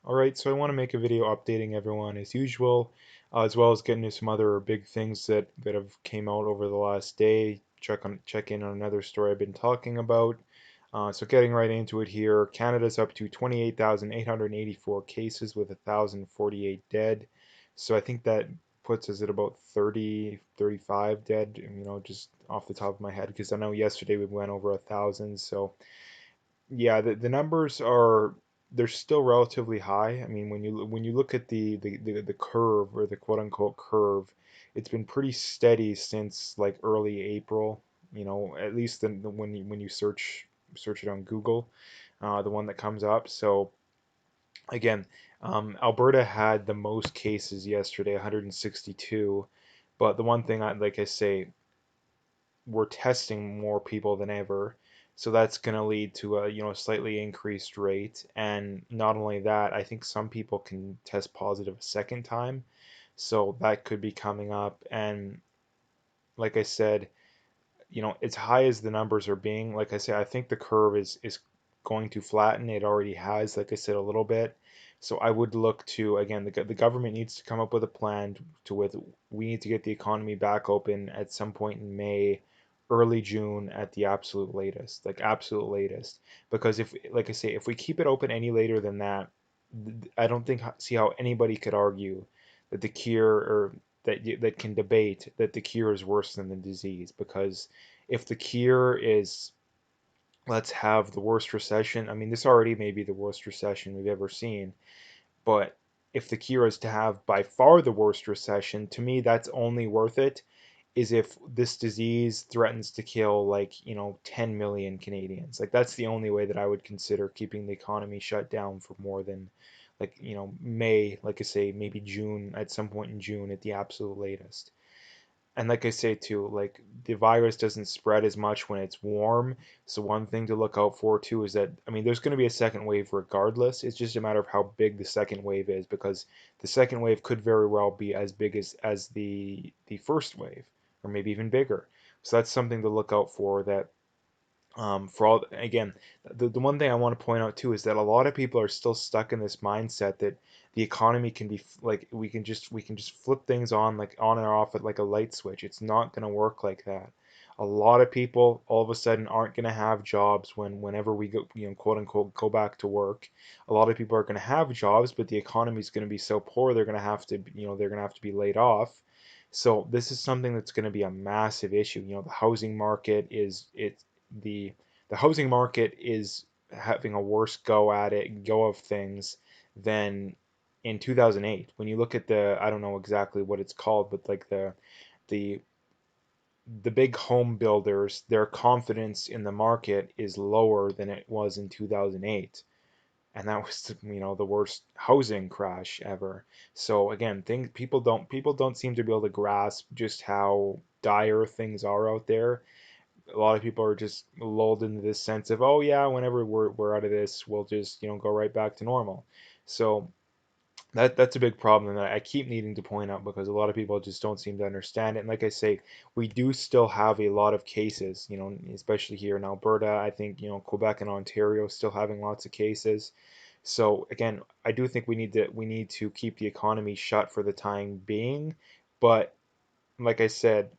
Alright, so I want to make a video updating everyone as usual, as well as getting to some other big things that have came out over the last day. Check in on another story I've been talking about. So getting right into it here, Canada's up to 28,884 cases with 1,048 dead. So I think that puts us at about 30, 35 dead, just off the top of my head, because I know yesterday we went over 1,000. So yeah, the numbers are they're still relatively high. I mean, when you look at the curve or the quote unquote curve, it's been pretty steady since like early April, at least when you search it on Google, the one that comes up. So again, Alberta had the most cases yesterday, 162. But the one thing like I say, we're testing more people than ever. So that's going to lead to a, slightly increased rate. And not only that, I think some people can test positive a second time. So that could be coming up. And like I said, as high as the numbers are being, like I said, I think the curve is going to flatten. It already has, like I said, a little bit. So I would look to, again, the government needs to come up with a plan we need to get the economy back open at some point in May, early June at the absolute latest, like absolute latest. Because if, like I say, if we keep it open any later than that, I don't see how anybody could argue that the cure or that can debate that the cure is worse than the disease, because if the cure is let's have the worst recession, I mean this already may be the worst recession we've ever seen, but if the cure is to have by far the worst recession, to me that's only worth it is if this disease threatens to kill, like, 10 million Canadians. Like that's the only way that I would consider keeping the economy shut down for more than, like, May, like I say, maybe June, at some point in June at the absolute latest. And like I say too, like the virus doesn't spread as much when it's warm. So one thing to look out for too is that, I mean, there's going to be a second wave regardless. It's just a matter of how big the second wave is, because the second wave could very well be as big as the first wave, or maybe even bigger. So that's something to look out for. That for all again, the one thing I want to point out too is that a lot of people are still stuck in this mindset that the economy can be like we can just flip things on, like on and off at like a light switch. It's not going to work like that. A lot of people all of a sudden aren't going to have jobs whenever we go, quote unquote, go back to work. A lot of people are going to have jobs, but the economy is going to be so poor they're going to have to, they're going to have to be laid off. So this is something that's going to be a massive issue. The housing market is it's the housing market is having a worse go of things than in 2008. When you look at I don't know exactly what it's called, but like the the big home builders, their confidence in the market is lower than it was in 2008. And that was, the worst housing crash ever. So again, people don't seem to be able to grasp just how dire things are out there. A lot of people are just lulled into this sense of, oh yeah, whenever we're out of this, we'll just, go right back to normal. So that's a big problem that I keep needing to point out, because a lot of people just don't seem to understand it. And like I say, we do still have a lot of cases, especially here in Alberta. I think, Quebec and Ontario still having lots of cases. So again, I do think we need to keep the economy shut for the time being, but like I said,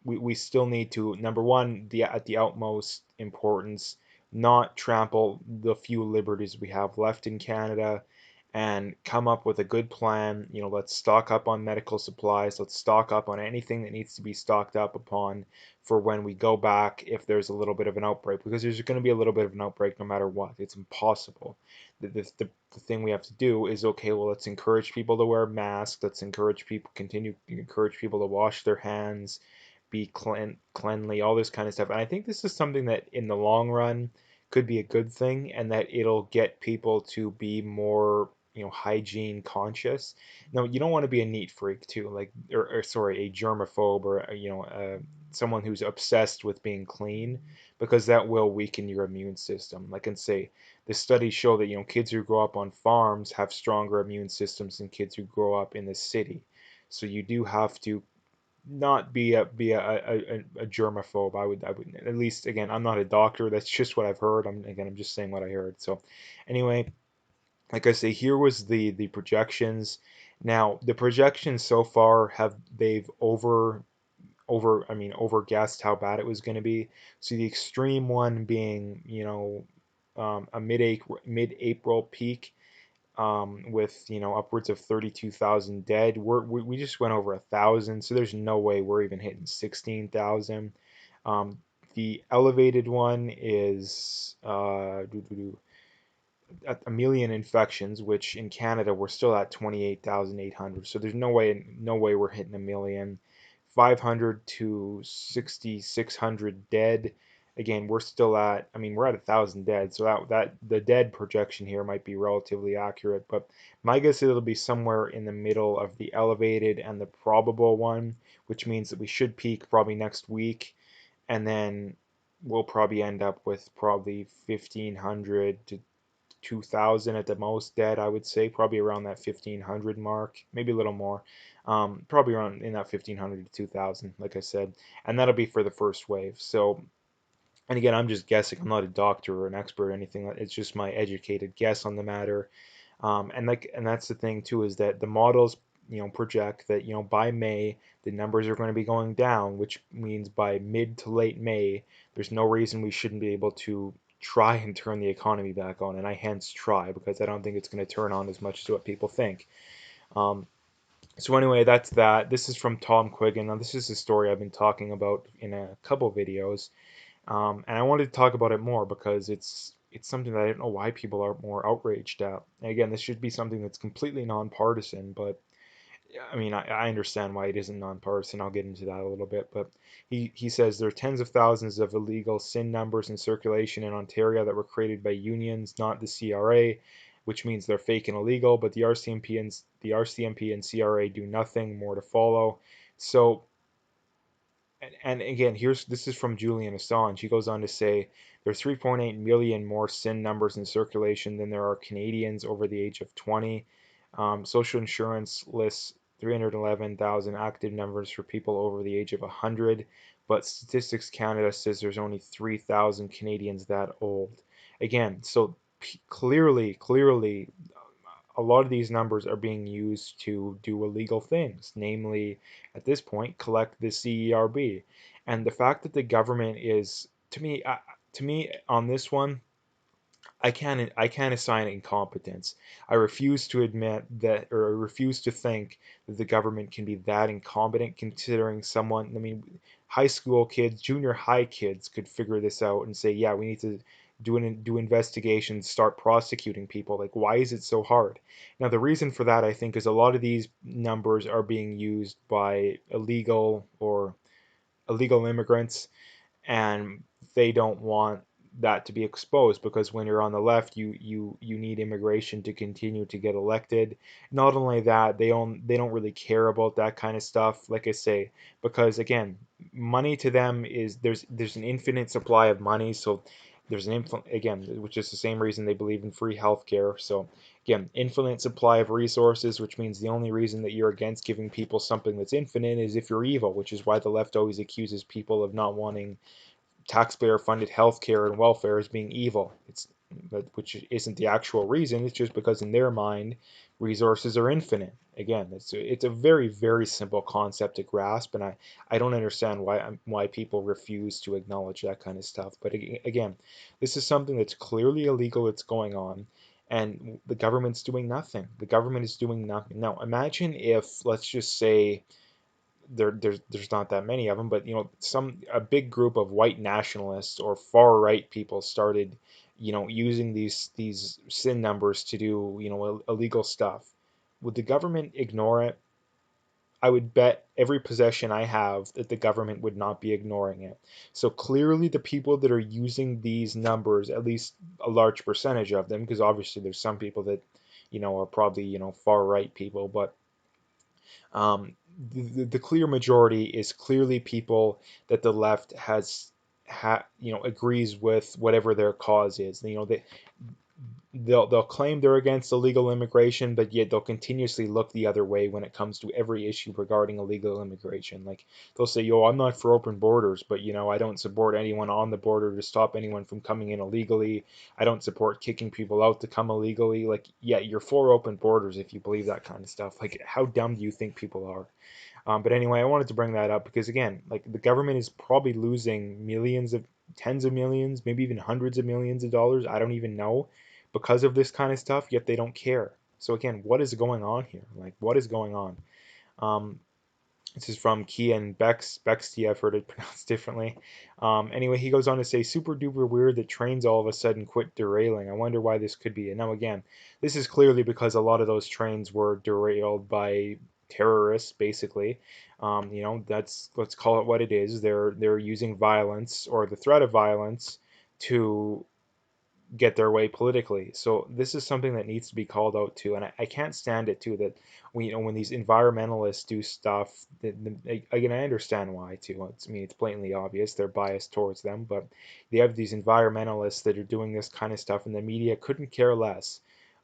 we still need to, number one, at the utmost importance, not trample the few liberties we have left in Canada, and come up with a good plan. Let's stock up on medical supplies. Let's stock up on anything that needs to be stocked up upon for when we go back, if there's a little bit of an outbreak, because there's going to be a little bit of an outbreak no matter what. It's impossible. The thing we have to do is, okay, well, let's encourage people to wear masks. Let's continue to encourage people to wash their hands, be cleanly, all this kind of stuff. And I think this is something that in the long run could be a good thing, and that it'll get people to be more, hygiene conscious. Now, you don't want to be a neat freak too, like, or sorry, a germaphobe, or someone who's obsessed with being clean, because that will weaken your immune system. Like, and say the studies show that, kids who grow up on farms have stronger immune systems than kids who grow up in the city. So you do have to not be a germaphobe. I would, at least, again, I'm not a doctor. That's just what I've heard. I'm just saying what I heard. So anyway, like I say, here was the projections. Now, the projections so far have they've over guessed how bad it was going to be. So the extreme one being, a mid-April peak, with upwards of 32,000 dead. We just went over 1,000, so there's no way we're even hitting 16,000. Um, the elevated one is at a million infections, which in Canada we're still at 28,800. So there's no way we're hitting a million. 500 to 6,600 dead. Again, we're still at, I mean, we're at 1,000 dead, so that the dead projection here might be relatively accurate, but my guess is it'll be somewhere in the middle of the elevated and the probable one, which means that we should peak probably next week, and then we'll probably end up with probably 1,500 to 2,000 at the most dead, I would say, probably around that 1,500 mark, maybe a little more. Probably around in that 1,500 to 2,000, like I said, and that'll be for the first wave. So, and again, I'm just guessing. I'm not a doctor or an expert or anything. It's just my educated guess on the matter. And that's the thing too, is that the models, project that, by May the numbers are going to be going down, which means by mid to late May, there's no reason we shouldn't be able to try and turn the economy back on. And I hence try, because I don't think it's going to turn on as much as what people think. Um, so anyway, that's that. This is from Tom Quiggin. Now, this is a story I've been talking about in a couple videos, and I wanted to talk about it more because it's something that I don't know why people are more outraged at. And again, this should be something that's completely nonpartisan, but yeah, I mean, I understand why it isn't nonpartisan. I'll get into that a little bit, but he says there are tens of thousands of illegal SIN numbers in circulation in Ontario that were created by unions, not the CRA, which means they're fake and illegal. But the RCMP and CRA do nothing more to follow. So, and again, this is from Julian Assange. He goes on to say there are 3.8 million more SIN numbers in circulation than there are Canadians over the age of 20. Social insurance lists 311,000 active numbers for people over the age of 100, but Statistics Canada says there's only 3,000 Canadians that old. Again, so clearly, a lot of these numbers are being used to do illegal things, namely, at this point, collect the CERB. And the fact that the government is, to me, on this one, I can't assign incompetence. I refuse to admit that, or I refuse to think that the government can be that incompetent, considering someone, I mean, high school kids, junior high kids could figure this out and say, yeah, we need to do investigations, start prosecuting people. Like, why is it so hard? Now, the reason for that, I think, is a lot of these numbers are being used by illegal immigrants, and they don't want that to be exposed, because when you're on the left, you need immigration to continue to get elected. Not only that, they don't really care about that kind of stuff, like I say, because again, money to them is, there's an infinite supply of money. So there's again, which is the same reason they believe in free healthcare. So again, infinite supply of resources, which means the only reason that you're against giving people something that's infinite is if you're evil, which is why the left always accuses people of not wanting taxpayer-funded healthcare and welfare as being evil. Which isn't the actual reason. It's just because in their mind, resources are infinite. Again, it's a very, very simple concept to grasp, and I don't understand why people refuse to acknowledge that kind of stuff. But again, this is something that's clearly illegal. That's going on. And the government's doing nothing. The government is doing nothing. Now, imagine if, let's just say, there's not that many of them, but a big group of white nationalists or far right people started, using these SIN numbers to do, illegal stuff. Would the government ignore it? I would bet every possession I have that the government would not be ignoring it. So clearly, the people that are using these numbers, at least a large percentage of them, because obviously there's some people that, are probably, far right people, but um, the clear majority is clearly people that the left agrees with whatever their cause is. they'll claim they're against illegal immigration, but yet they'll continuously look the other way when it comes to every issue regarding illegal immigration. Like they'll say, "Yo, I'm not for open borders, but I don't support anyone on the border to stop anyone from coming in illegally. I don't support kicking people out to come illegally." Like, yeah, you're for open borders if you believe that kind of stuff. Like, how dumb do you think people are? But anyway, I wanted to bring that up because again, like the government is probably losing millions of, tens of millions, maybe even hundreds of millions of dollars. I don't even know because of this kind of stuff, yet they don't care. So again, what is going on here? Like, what is going on? Um, this is from Kian Bexty. I've heard it pronounced differently. Anyway, he goes on to say, super duper weird that trains all of a sudden quit derailing. I wonder why this could be. And now, again, this is clearly because a lot of those trains were derailed by terrorists, basically. Let's call it what it is. They're using violence or the threat of violence to get their way politically. So this is something that needs to be called out too, and I can't stand it too that when these environmentalists do stuff again, I understand why too. It's blatantly obvious they're biased towards them, but they have these environmentalists that are doing this kind of stuff, and the media couldn't care less.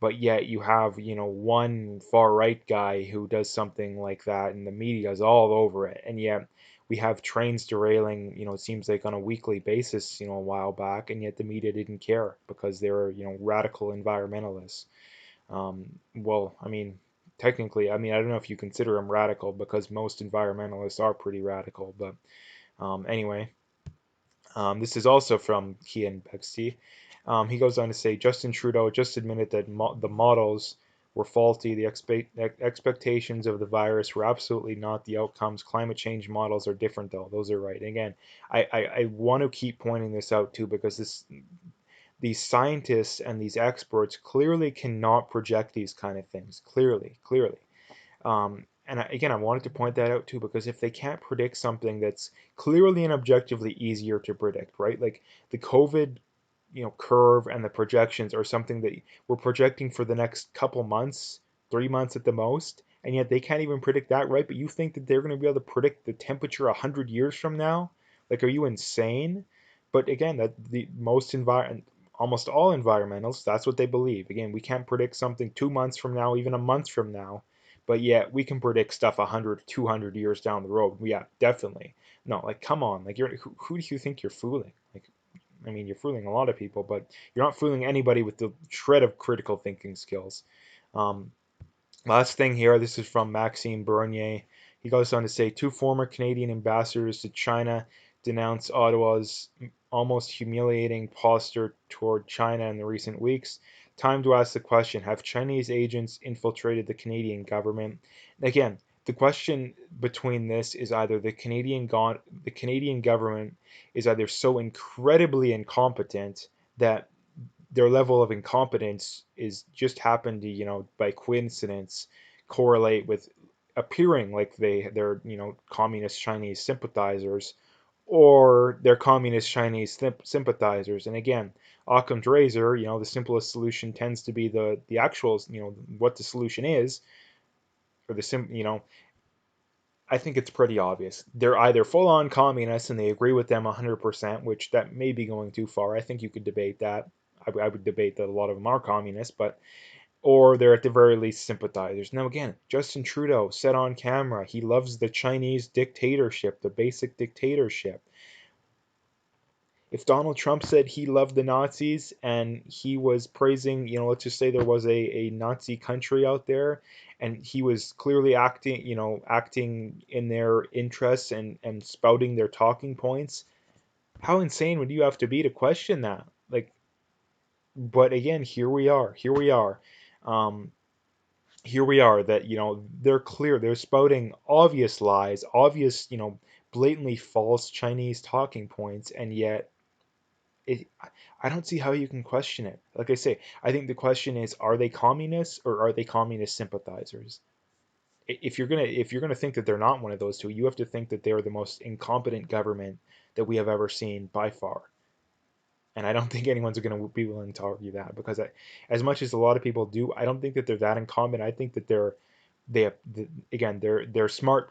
But yet you have one far right guy who does something like that, and the media is all over it, and yet we have trains derailing, it seems like on a weekly basis, a while back, and yet the media didn't care because they were, radical environmentalists. Well, I mean, technically, I mean, I don't know if you consider them radical because most environmentalists are pretty radical, but anyway, this is also from Kian Bexty. He goes on to say Justin Trudeau just admitted that the models were faulty. The expectations of the virus were absolutely not the outcomes. Climate change models are different, though. Those are right. And again, I want to keep pointing this out too because these scientists and these experts clearly cannot project these kind of things. Clearly, clearly. And again, I wanted to point that out too, because if they can't predict something that's clearly and objectively easier to predict, right? Like the COVID, curve and the projections are something that we're projecting for the next couple months, 3 months at the most, and yet they can't even predict that, right? But you think that they're going to be able to predict the temperature 100 years from now? Like, are you insane? But again, that the almost all environmentalists, that's what they believe. Again, we can't predict something 2 months from now, even a month from now, but yet we can predict stuff 100, 200 years down the road. Yeah, definitely. No, like, come on. Like, who do you think you're fooling? Like, I mean, you're fooling a lot of people, but you're not fooling anybody with the shred of critical thinking skills. Um, Last thing here, this is from Maxime Bernier. He goes on to say two former Canadian ambassadors to China denounce Ottawa's almost humiliating posture toward China in the recent weeks. Time to ask the question, have Chinese agents infiltrated the Canadian government? Again, the question between this is either the Canadian government is either so incredibly incompetent that their level of incompetence is just happened to, by coincidence, correlate with appearing like they're, communist Chinese sympathizers, or they're communist Chinese sympathizers. And again, Occam's razor, the simplest solution tends to be the actual, what the solution is, or I think it's pretty obvious. They're either full on communists and they agree with them 100%, which that may be going too far. I think you could debate that. I would debate that a lot of them are communists, but or they're at the very least sympathizers. Now, again, Justin Trudeau said on camera he loves the Chinese dictatorship, the basic dictatorship. If Donald Trump said he loved the Nazis and he was praising, let's just say there was a Nazi country out there and he was clearly acting in their interests and spouting their talking points, how insane would you have to be to question that? Like, but again, here we are. Here we are. Um, Here we are that, they're clear. They're spouting obvious lies, obvious, blatantly false Chinese talking points, and yet it, I don't see how you can question it. Like I say, I think the question is, are they communists or are they communist sympathizers? If you're gonna think that they're not one of those two, you have to think that they're the most incompetent government that we have ever seen by far. And I don't think anyone's going to be willing to argue that because as much as a lot of people do, I don't think that they're that incompetent. I think that they have, again, they're smart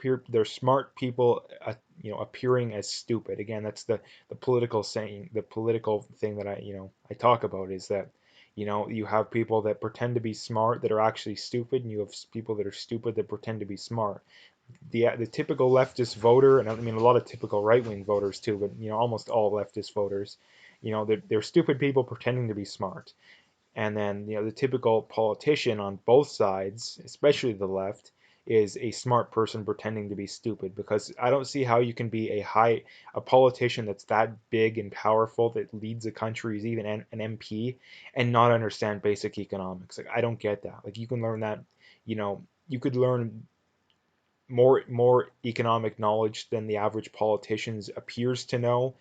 people, appearing as stupid. Again, that's the political saying, the political thing that I talk about is that You know, you have people that pretend to be smart that are actually stupid, and you have people that are stupid that pretend to be smart. The typical leftist voter, and I mean a lot of typical right wing voters too, but you know almost all leftist voters, you know they're stupid people pretending to be smart. And then, you know, the typical politician on both sides, especially the left, is a smart person pretending to be stupid, because I don't see how you can be a politician that's that big and powerful that leads a country, is even an MP, and not understand basic economics. Like I don't get that. Like you can learn that, you know, you could learn more economic knowledge than the average politician appears to know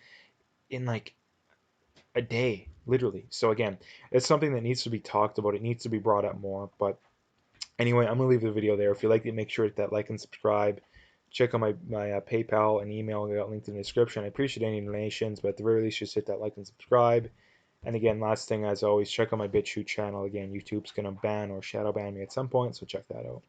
in like a day, literally. So again, it's something that needs to be talked about. It needs to be brought up more. But anyway, I'm gonna leave the video there. If you liked it, make sure to hit that like and subscribe. Check out my PayPal and email. I got linked in the description. I appreciate any donations, but at the very least, just hit that like and subscribe. And again, last thing, as always, check out my BitChute channel. Again, YouTube's gonna ban or shadow ban me at some point, so check that out.